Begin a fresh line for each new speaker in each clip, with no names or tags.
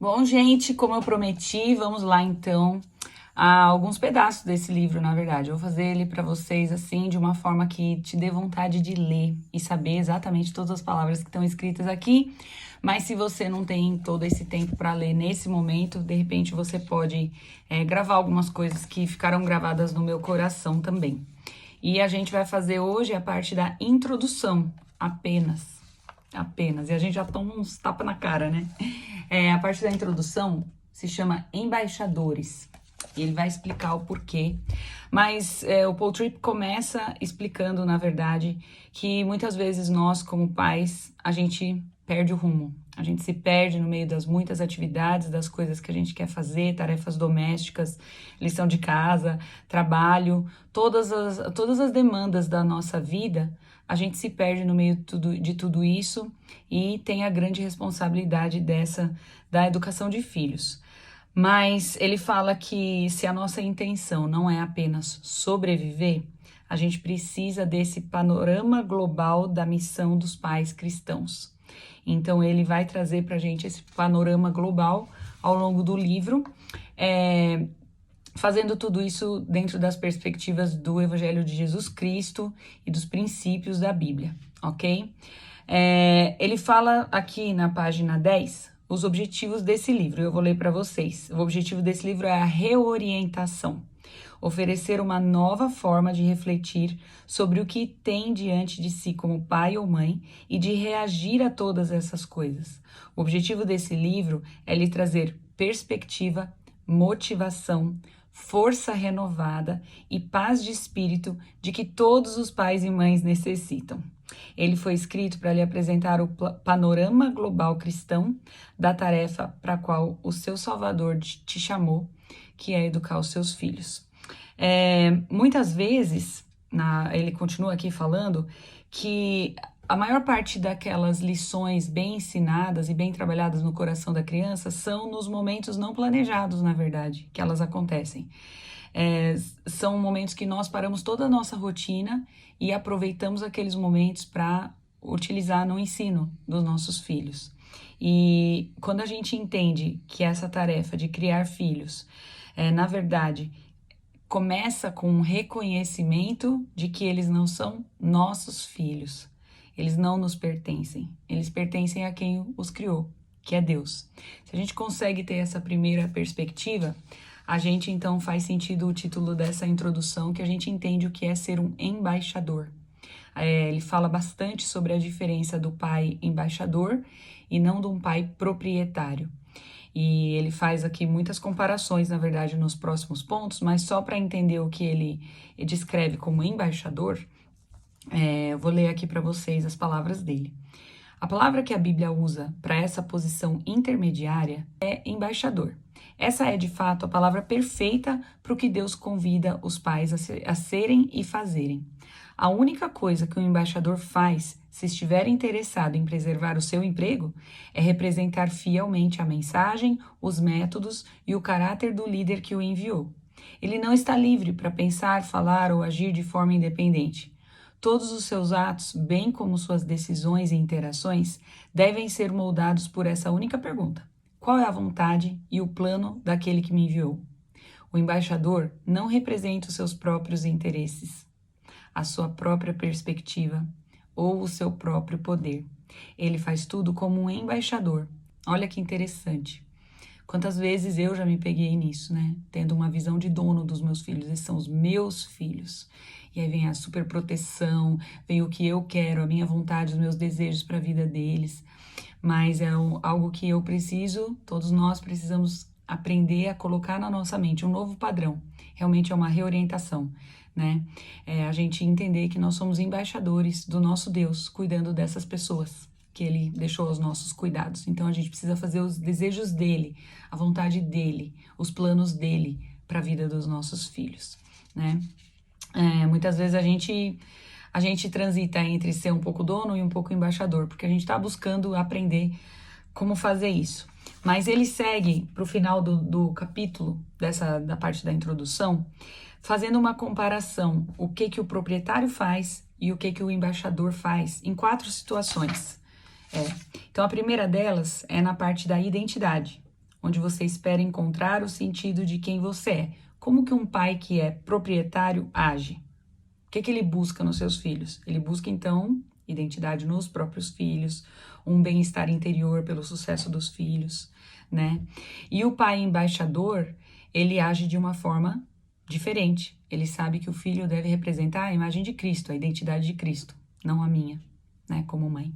Bom, gente, como eu prometi, vamos lá então a alguns pedaços desse livro, na verdade. Eu vou fazer ele para vocês assim, de uma forma que te dê vontade de ler e saber exatamente todas as palavras que estão escritas aqui. Mas se você não tem todo esse tempo para ler nesse momento, de repente você pode gravar algumas coisas que ficaram gravadas no meu coração também. E a gente vai fazer hoje a parte da introdução, apenas. E a gente já toma uns tapas na cara, né? A parte da introdução se chama Embaixadores. E ele vai explicar o porquê. Mas o Paul Tripp começa explicando, na verdade, que muitas vezes nós, como pais, a gente perde o rumo. A gente se perde no meio das muitas atividades, das coisas que a gente quer fazer, tarefas domésticas, lição de casa, trabalho, todas as demandas da nossa vida. A gente se perde no meio de tudo isso e tem a grande responsabilidade da educação de filhos. Mas ele fala que se a nossa intenção não é apenas sobreviver, a gente precisa desse panorama global da missão dos pais cristãos. Então ele vai trazer para a gente esse panorama global ao longo do livro, fazendo tudo isso dentro das perspectivas do Evangelho de Jesus Cristo e dos princípios da Bíblia, ok? Ele fala aqui na página 10 os objetivos desse livro, eu vou ler para vocês. O objetivo desse livro é a reorientação, oferecer uma nova forma de refletir sobre o que tem diante de si como pai ou mãe e de reagir a todas essas coisas. O objetivo desse livro é lhe trazer perspectiva, motivação, força renovada e paz de espírito de que todos os pais e mães necessitam. Ele foi escrito para lhe apresentar o panorama global cristão da tarefa para a qual o seu Salvador te chamou, que é educar os seus filhos. Muitas vezes, ele continua aqui falando que a maior parte daquelas lições bem ensinadas e bem trabalhadas no coração da criança são nos momentos não planejados, na verdade, que elas acontecem. São momentos que nós paramos toda a nossa rotina e aproveitamos aqueles momentos para utilizar no ensino dos nossos filhos. E quando a gente entende que essa tarefa de criar filhos, na verdade, começa com um reconhecimento de que eles não são nossos filhos. Eles não nos pertencem. Eles pertencem a quem os criou, que é Deus. Se a gente consegue ter essa primeira perspectiva, a gente então faz sentido o título dessa introdução, que a gente entende o que é ser um embaixador. Ele fala bastante sobre a diferença do pai embaixador e não de um pai proprietário. E ele faz aqui muitas comparações, na verdade, nos próximos pontos, mas só para entender o que ele descreve como embaixador, eu vou ler aqui para vocês as palavras dele. A palavra que a Bíblia usa para essa posição intermediária é embaixador. Essa é, de fato, a palavra perfeita para o que Deus convida os pais a serem e fazerem. A única coisa que um embaixador faz, se estiver interessado em preservar o seu emprego, é representar fielmente a mensagem, os métodos e o caráter do líder que o enviou. Ele não está livre para pensar, falar ou agir de forma independente. Todos os seus atos, bem como suas decisões e interações, devem ser moldados por essa única pergunta: qual é a vontade e o plano daquele que me enviou? O embaixador não representa os seus próprios interesses, a sua própria perspectiva ou o seu próprio poder. Ele faz tudo como um embaixador. Olha que interessante. Quantas vezes eu já me peguei nisso, né? Tendo uma visão de dono dos meus filhos. Esses são os meus filhos. E aí vem a superproteção, vem o que eu quero, a minha vontade, os meus desejos para a vida deles. Mas é algo que eu preciso, todos nós precisamos aprender a colocar na nossa mente um novo padrão. Realmente é uma reorientação, né? A gente entender que nós somos embaixadores do nosso Deus, cuidando dessas pessoas que Ele deixou aos nossos cuidados. Então a gente precisa fazer os desejos dEle, a vontade dEle, os planos dEle para a vida dos nossos filhos, né? Muitas vezes a gente transita entre ser um pouco dono e um pouco embaixador, porque a gente está buscando aprender como fazer isso. Mas ele segue para o final do capítulo, da parte da introdução, fazendo uma comparação, o que o proprietário faz e o que o embaixador faz, em 4 situações. Então, a primeira delas é na parte da identidade. onde você espera encontrar o sentido de quem você é. Como que um pai que é proprietário age? O que ele busca nos seus filhos? Ele busca, então, identidade nos próprios filhos, um bem-estar interior pelo sucesso dos filhos, né? E o pai embaixador, ele age de uma forma diferente. Ele sabe que o filho deve representar a imagem de Cristo, a identidade de Cristo, não a minha, né, como mãe.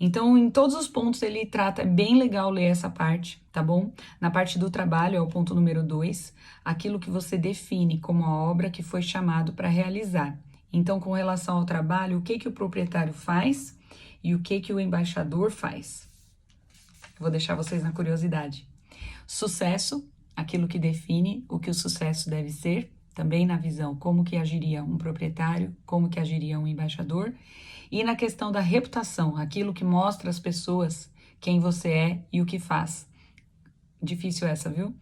Então, em todos os pontos ele trata, é bem legal ler essa parte, tá bom? Na parte do trabalho, é o ponto número 2, aquilo que você define como a obra que foi chamado para realizar. Então, com relação ao trabalho, o que o proprietário faz e o que o embaixador faz? Eu vou deixar vocês na curiosidade. Sucesso, aquilo que define o que o sucesso deve ser, também na visão como que agiria um proprietário, como que agiria um embaixador, e na questão da reputação, aquilo que mostra às pessoas quem você é e o que faz. Difícil essa, viu?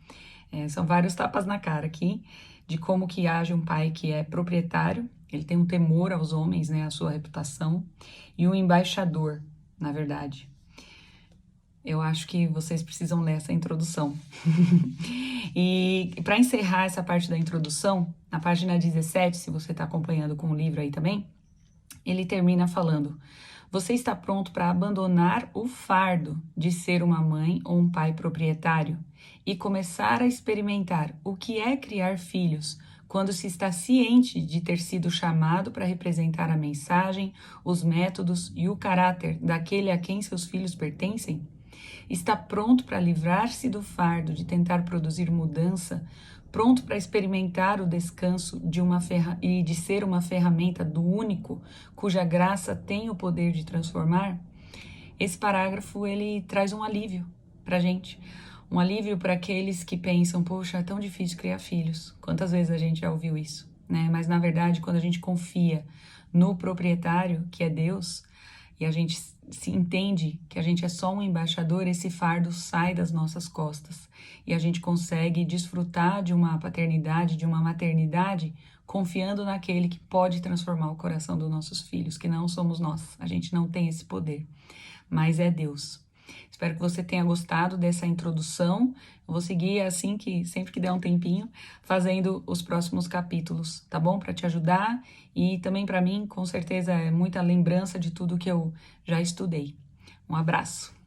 São vários tapas na cara aqui, de como que age um pai que é proprietário, ele tem um temor aos homens, né, a sua reputação, e um embaixador, na verdade. Eu acho que vocês precisam ler essa introdução. E para encerrar essa parte da introdução, na página 17, se você está acompanhando com o livro aí também, ele termina falando: você está pronto para abandonar o fardo de ser uma mãe ou um pai proprietário e começar a experimentar o que é criar filhos quando se está ciente de ter sido chamado para representar a mensagem, os métodos e o caráter daquele a quem seus filhos pertencem? Está pronto para livrar-se do fardo de tentar produzir mudança, pronto para experimentar o descanso e de ser uma ferramenta do único, cuja graça tem o poder de transformar? Esse parágrafo, ele traz um alívio para a gente. Um alívio para aqueles que pensam, poxa, é tão difícil criar filhos. Quantas vezes a gente já ouviu isso, né? Mas, na verdade, quando a gente confia no proprietário, que é Deus, e a gente se entende que a gente é só um embaixador, esse fardo sai das nossas costas e a gente consegue desfrutar de uma paternidade, de uma maternidade, confiando naquele que pode transformar o coração dos nossos filhos, que não somos nós, a gente não tem esse poder, mas é Deus. Espero que você tenha gostado dessa introdução. Eu vou seguir assim que sempre que der um tempinho, fazendo os próximos capítulos, tá bom? Para te ajudar e também para mim, com certeza, é muita lembrança de tudo que eu já estudei. Um abraço.